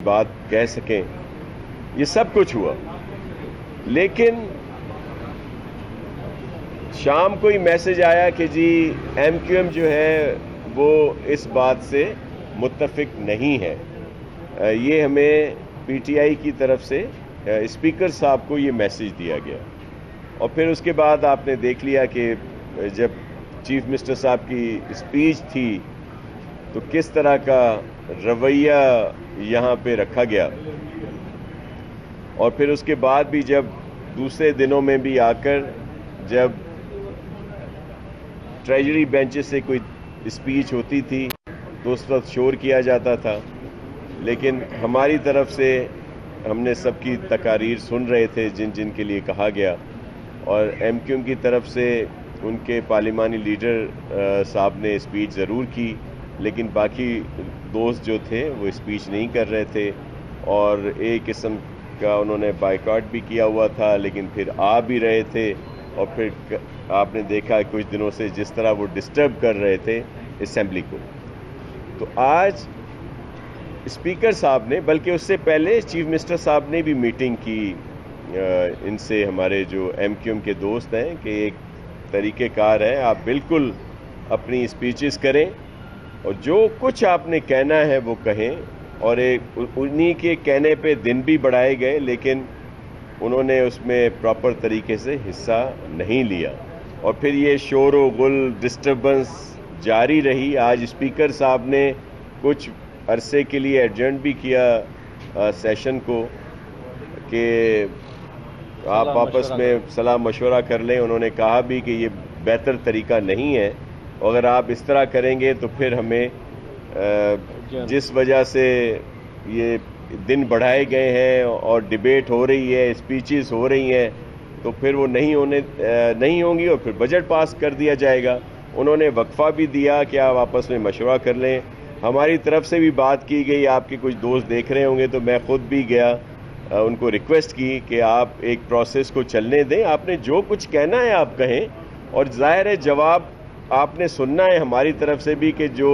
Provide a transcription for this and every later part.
بات کہہ سکیں، یہ سب کچھ ہوا، لیکن شام کو ہی میسج آیا کہ جی ایم کیو ایم جو ہے وہ اس بات سے متفق نہیں ہے۔ یہ ہمیں پی ٹی آئی کی طرف سے اسپیکر صاحب کو یہ میسج دیا گیا، اور پھر اس کے بعد آپ نے دیکھ لیا کہ جب چیف منسٹر صاحب کی اسپیچ تھی تو کس طرح کا رویہ یہاں پہ رکھا گیا، اور پھر اس کے بعد بھی جب دوسرے دنوں میں بھی آ کر جب ٹریجری بینچ سے کوئی اسپیچ ہوتی تھی تو اس وقت شور کیا جاتا تھا، لیکن ہماری طرف سے ہم نے سب کی تقاریر سن رہے تھے جن جن کے لیے کہا گیا، اور ایم کیو ایم کی طرف سے ان کے پارلیمانی لیڈر صاحب نے اسپیچ ضرور کی، لیکن باقی دوست جو تھے وہ اسپیچ نہیں کر رہے تھے، اور ایک قسم کا انہوں نے بائیکاٹ بھی کیا ہوا تھا، لیکن پھر آ بھی رہے تھے، اور پھر آپ نے دیکھا کچھ دنوں سے جس طرح وہ ڈسٹرب کر رہے تھے اسمبلی کو۔ تو آج اسپیکر صاحب نے، بلکہ اس سے پہلے چیف منسٹر صاحب نے بھی میٹنگ کی ان سے، ہمارے جو ایم کیو ایم کے دوست ہیں، کہ ایک طریقہ کار ہے، آپ بالکل اپنی اسپیچز کریں اور جو کچھ آپ نے کہنا ہے وہ کہیں، اور انہی کے کہنے پہ دن بھی بڑھائے گئے، لیکن انہوں نے اس میں پراپر طریقے سے حصہ نہیں لیا، اور پھر یہ شور و غل ڈسٹربنس جاری رہی۔ آج اسپیکر صاحب نے کچھ عرصے کے لیے ایڈجرن بھی کیا سیشن کو کہ آپ آپس میں صلاح مشورہ کر لیں۔ انہوں نے کہا بھی کہ یہ بہتر طریقہ نہیں ہے، اگر آپ اس طرح کریں گے تو پھر ہمیں جس وجہ سے یہ دن بڑھائے گئے ہیں اور ڈیبیٹ ہو رہی ہے، اسپیچز ہو رہی ہیں، تو پھر وہ نہیں ہوں گی، اور پھر بجٹ پاس کر دیا جائے گا۔ انہوں نے وقفہ بھی دیا کہ آپ آپس میں مشورہ کر لیں۔ ہماری طرف سے بھی بات کی گئی، آپ کے کچھ دوست دیکھ رہے ہوں گے، تو میں خود بھی گیا، ان کو ریکویسٹ کی کہ آپ ایک پروسیس کو چلنے دیں، آپ نے جو کچھ کہنا ہے آپ کہیں، اور ظاہر ہے جواب آپ نے سننا ہے ہماری طرف سے بھی، کہ جو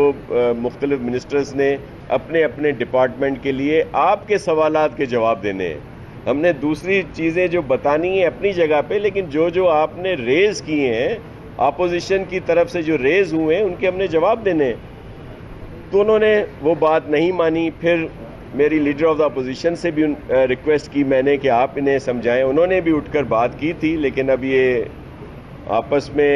مختلف منسٹرز نے اپنے اپنے ڈپارٹمنٹ کے لیے آپ کے سوالات کے جواب دینے ہیں۔ ہم نے دوسری چیزیں جو بتانی ہیں اپنی جگہ پہ، لیکن جو آپ نے ریز کیے ہیں اپوزیشن کی طرف سے، جو ریز ہوئے ہیں، ان کے ہم نے جواب دینے ہیں۔ تو انہوں نے وہ بات نہیں مانی۔ پھر میری لیڈر آف دا اپوزیشن سے بھی ریکویسٹ کی میں نے کہ آپ انہیں سمجھائیں، انہوں نے بھی اٹھ کر بات کی تھی، لیکن اب یہ آپس میں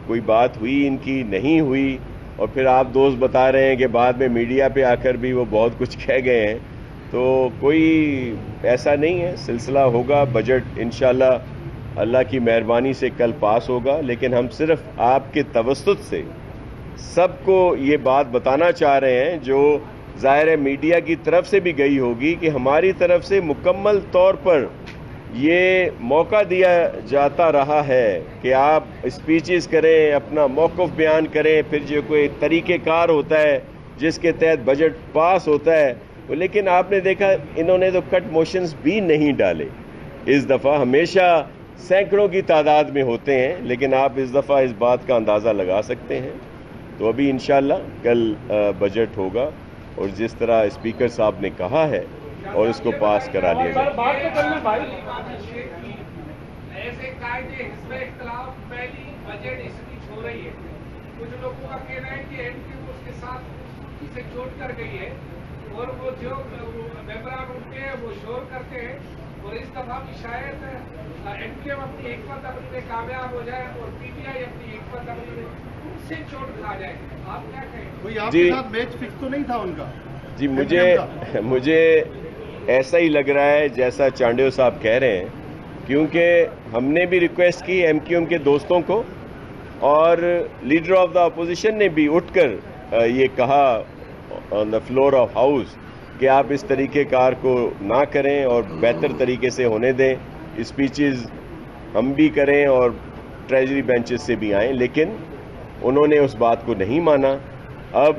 کوئی بات ہوئی ان کی نہیں ہوئی، اور پھر آپ دوست بتا رہے ہیں کہ بعد میں میڈیا پہ آ کر بھی وہ بہت کچھ کہہ گئے ہیں۔ تو کوئی ایسا نہیں ہے، سلسلہ ہوگا، بجٹ انشاءاللہ اللہ کی مہربانی سے کل پاس ہوگا، لیکن ہم صرف آپ کے توسط سے سب کو یہ بات بتانا چاہ رہے ہیں، جو ظاہر میڈیا کی طرف سے بھی گئی ہوگی، کہ ہماری طرف سے مکمل طور پر یہ موقع دیا جاتا رہا ہے کہ آپ اسپیچز کریں، اپنا موقف بیان کریں، پھر جو کوئی طریقہ کار ہوتا ہے جس کے تحت بجٹ پاس ہوتا ہے، لیکن آپ نے دیکھا انہوں نے تو کٹ موشنز بھی نہیں ڈالے اس دفعہ، ہمیشہ سینکڑوں کی تعداد میں ہوتے ہیں، لیکن آپ اس دفعہ اس بات کا اندازہ لگا سکتے ہیں۔ تو ابھی انشاءاللہ کل بجٹ ہوگا، اور جس طرح اسپیکر صاحب نے کہا ہے، اور اس کو پاس کرا لیا جائے۔ ایسے قاعدے حزب اختلاف پہلی بجٹ اسپیچ ہو رہی ہے، کچھ لوگوں کا کہنا ہے کہ ایم کیو اس کے ساتھ اسے چھوڑ کر گئی ہے، اور وہ جو ممبران اٹھتے ہیں وہ شور کرتے ہیں، اور اس دفعہ بھی شاید ایم کیو اپنی حکمت عملی میں کامیاب ہو جائے اور پی ٹی آئی اپنی حکمت عملی میں ان سے چوٹ کھا جائے۔ آپ کیا کہیں؟ کوئی آپ کے ساتھ میچ فکس تو نہیں تھا ان کا؟ جی مجھے ایسا ہی لگ رہا ہے جیسا چانڈیو صاحب کہہ رہے ہیں، کیونکہ ہم نے بھی ریکویسٹ کی ایم کیو ایم کے دوستوں کو، اور لیڈر آف دا اپوزیشن نے بھی اٹھ کر یہ کہا آن دا فلور آف ہاؤس کہ آپ اس طریقہ کار کو نہ کریں اور بہتر طریقے سے ہونے دیں، اسپیچز ہم بھی کریں اور ٹریجری بینچز سے بھی آئیں، لیکن انہوں نے اس بات کو نہیں مانا۔ اب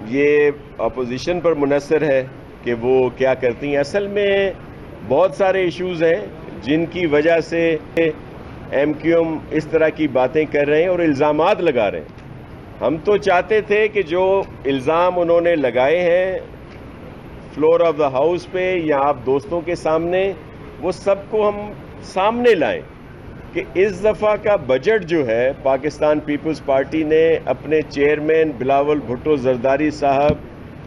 یہ اپوزیشن پر منحصر ہے کہ وہ کیا کرتی ہیں۔ اصل میں بہت سارے ایشوز ہیں جن کی وجہ سے ایم کیو ایم اس طرح کی باتیں کر رہے ہیں اور الزامات لگا رہے ہیں۔ ہم تو چاہتے تھے کہ جو الزام انہوں نے لگائے ہیں فلور آف دا ہاؤس پہ یا آپ دوستوں کے سامنے وہ سب کو ہم سامنے لائیں کہ اس دفعہ کا بجٹ جو ہے پاکستان پیپلز پارٹی نے اپنے چیئرمین بلاول بھٹو زرداری صاحب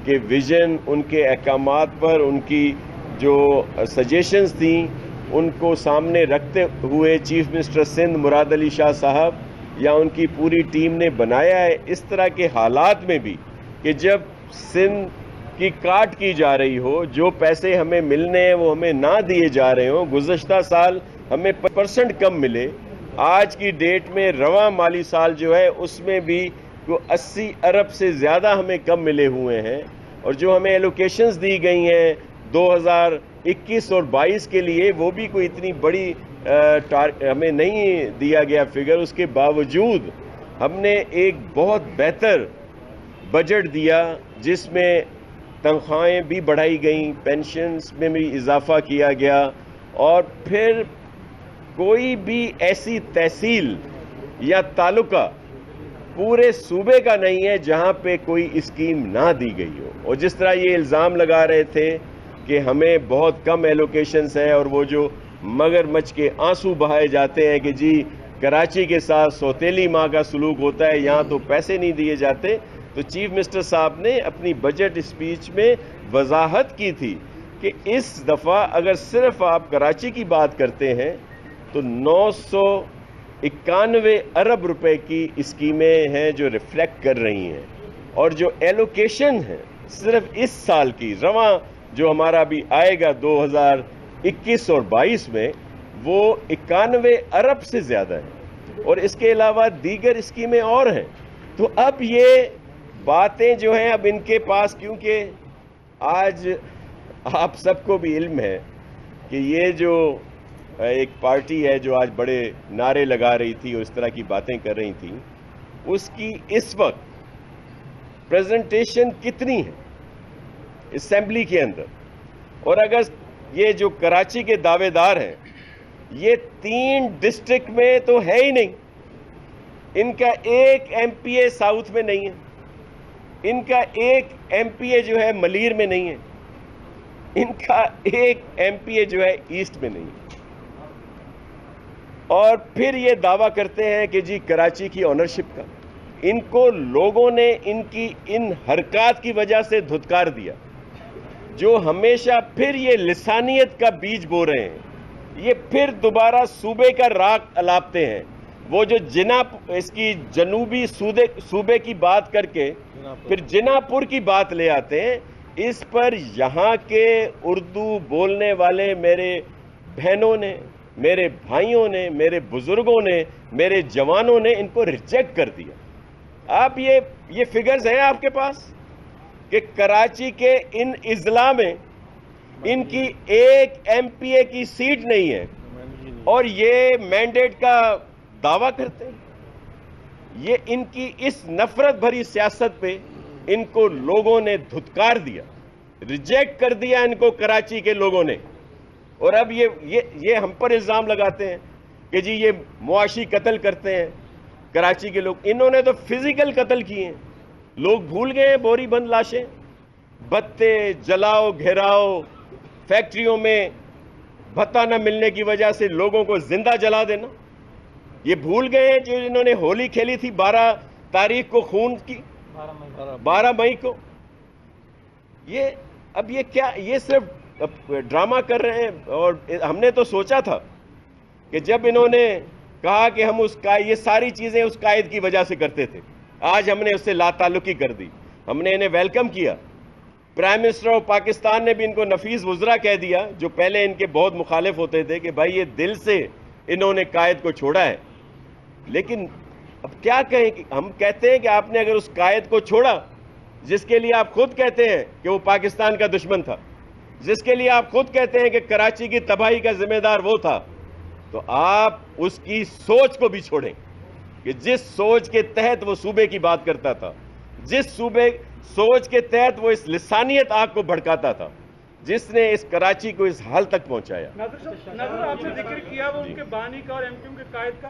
کے ویژن، ان کے احکامات پر ان کی جو سجیشنز تھیں ان کو سامنے رکھتے ہوئے چیف منسٹر سندھ مراد علی شاہ صاحب یا ان کی پوری ٹیم نے بنایا ہے اس طرح کے حالات میں بھی کہ جب سندھ کی کاٹ کی جا رہی ہو، جو پیسے ہمیں ملنے ہیں وہ ہمیں نہ دیے جا رہے ہوں، گزشتہ سال ہمیں % کم ملے، آج کی ڈیٹ میں رواں مالی سال جو ہے اس میں بھی 80 ارب سے زیادہ ہمیں کم ملے ہوئے ہیں، اور جو ہمیں ایلوکیشنز دی گئی ہیں 2021 اور 22 کے لیے وہ بھی کوئی اتنی بڑی ہمیں نہیں دیا گیا فگر، اس کے باوجود ہم نے ایک بہت بہتر بجٹ دیا جس میں تنخواہیں بھی بڑھائی گئیں، پینشنز میں بھی اضافہ کیا گیا، اور پھر کوئی بھی ایسی تحصیل یا تعلقہ پورے صوبے کا نہیں ہے جہاں پہ کوئی اسکیم نہ دی گئی ہو۔ اور جس طرح یہ الزام لگا رہے تھے کہ ہمیں بہت کم ایلوکیشنز ہیں اور وہ جو مگر مچھ کے آنسو بہائے جاتے ہیں کہ جی کراچی کے ساتھ سوتیلی ماں کا سلوک ہوتا ہے، یہاں تو پیسے نہیں دیے جاتے، تو چیف منسٹر صاحب نے اپنی بجٹ اسپیچ میں وضاحت کی تھی کہ اس دفعہ اگر صرف آپ کراچی کی بات کرتے ہیں تو 991 ارب روپے کی اسکیمیں ہیں جو ریفلیکٹ کر رہی ہیں، اور جو ایلوکیشن ہے صرف اس سال کی رواں جو ہمارا بھی آئے گا 2021 اور 22 میں وہ 91 ارب سے زیادہ ہے، اور اس کے علاوہ دیگر اسکیمیں اور ہیں۔ تو اب یہ باتیں جو ہیں اب ان کے پاس، کیونکہ آج آپ سب کو بھی علم ہے کہ یہ جو ایک پارٹی ہے جو آج بڑے نعرے لگا رہی تھی اور اس طرح کی باتیں کر رہی تھی، اس کی اس وقت پریزنٹیشن کتنی ہے اسمبلی کے اندر، اور اگر یہ جو کراچی کے دعوے دار ہیں یہ 3 ڈسٹرکٹ میں تو ہے ہی نہیں، ان کا ایک ایم پی اے ساؤتھ میں نہیں ہے، ان کا ایک ایم پی اے جو ہے ملیر میں نہیں ہے، ان کا ایک ایم پی اے جو ہے ایسٹ میں نہیں ہے، اور پھر یہ دعویٰ کرتے ہیں کہ جی کراچی کی آنرشپ کا۔ ان کو لوگوں نے ان کی ان حرکات کی وجہ سے دھتکار دیا، جو ہمیشہ پھر یہ لسانیت کا بیج بو رہے ہیں، یہ پھر دوبارہ صوبے کا راگ الاپتے ہیں، وہ جو اس کی جنوبی صوبے کی بات کر کے پھر جنا پور کی بات لے آتے ہیں۔ اس پر یہاں کے اردو بولنے والے میرے بہنوں نے، میرے بھائیوں نے، میرے بزرگوں نے، میرے جوانوں نے ان کو ریجیکٹ کر دیا۔ آپ یہ فگرز ہیں آپ کے پاس کہ کراچی کے ان اضلاع میں ان کی ایک ایم پی اے کی سیٹ نہیں ہے، اور یہ مینڈیٹ کا دعویٰ کرتے ہیں۔ یہ ان کی اس نفرت بھری سیاست پہ ان کو لوگوں نے دھتکار دیا، ریجیکٹ کر دیا ان کو کراچی کے لوگوں نے، اور اب یہ ہم پر الزام لگاتے ہیں کہ جی یہ معاشی قتل کرتے ہیں کراچی کے لوگ۔ انہوں نے تو فزیکل قتل کیے ہیں، لوگ بھول گئے ہیں، بوری بند لاشیں، بتے جلاؤ گھیراؤ، فیکٹریوں میں بھتہ نہ ملنے کی وجہ سے لوگوں کو زندہ جلا دینا، یہ بھول گئے ہیں جو انہوں نے ہولی کھیلی تھی 12 تاریخ کو خون کی، 12 مئی کو۔ اب یہ کیا، یہ صرف ڈرامہ کر رہے ہیں؟ اور ہم نے تو سوچا تھا کہ جب انہوں نے کہا کہ ہم یہ ساری چیزیں اس قائد کی وجہ سے کرتے تھے، آج ہم نے اس سے لا تعلقی کر دی، ہم نے انہیں ویلکم کیا۔ پرائم منسٹر آف پاکستان نے بھی ان کو نفیس وزراء کہہ دیا، جو پہلے ان کے بہت مخالف ہوتے تھے، کہ بھائی یہ دل سے انہوں نے قائد کو چھوڑا ہے۔ لیکن اب کیا کہیں، ہم کہتے ہیں کہ آپ نے اگر اس قائد کو چھوڑا جس کے لیے آپ خود کہتے ہیں کہ وہ پاکستان کا دشمن تھا، جس کے لیے آپ خود کہتے ہیں کہ کراچی کی تباہی کا ذمہ دار وہ تھا، تو آپ اس کی سوچ کو بھی چھوڑیں کہ جس سوچ کے تحت وہ صوبے کی بات کرتا تھا، جس سوچ کے تحت وہ اس لسانیت آگ کو بھڑکاتا تھا، جس نے اس کراچی کو اس حال تک پہنچایا۔ ناظر آپ نے ذکر کیا وہ ان کے بانی کا اور ایم کیو کے قائد کا،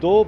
2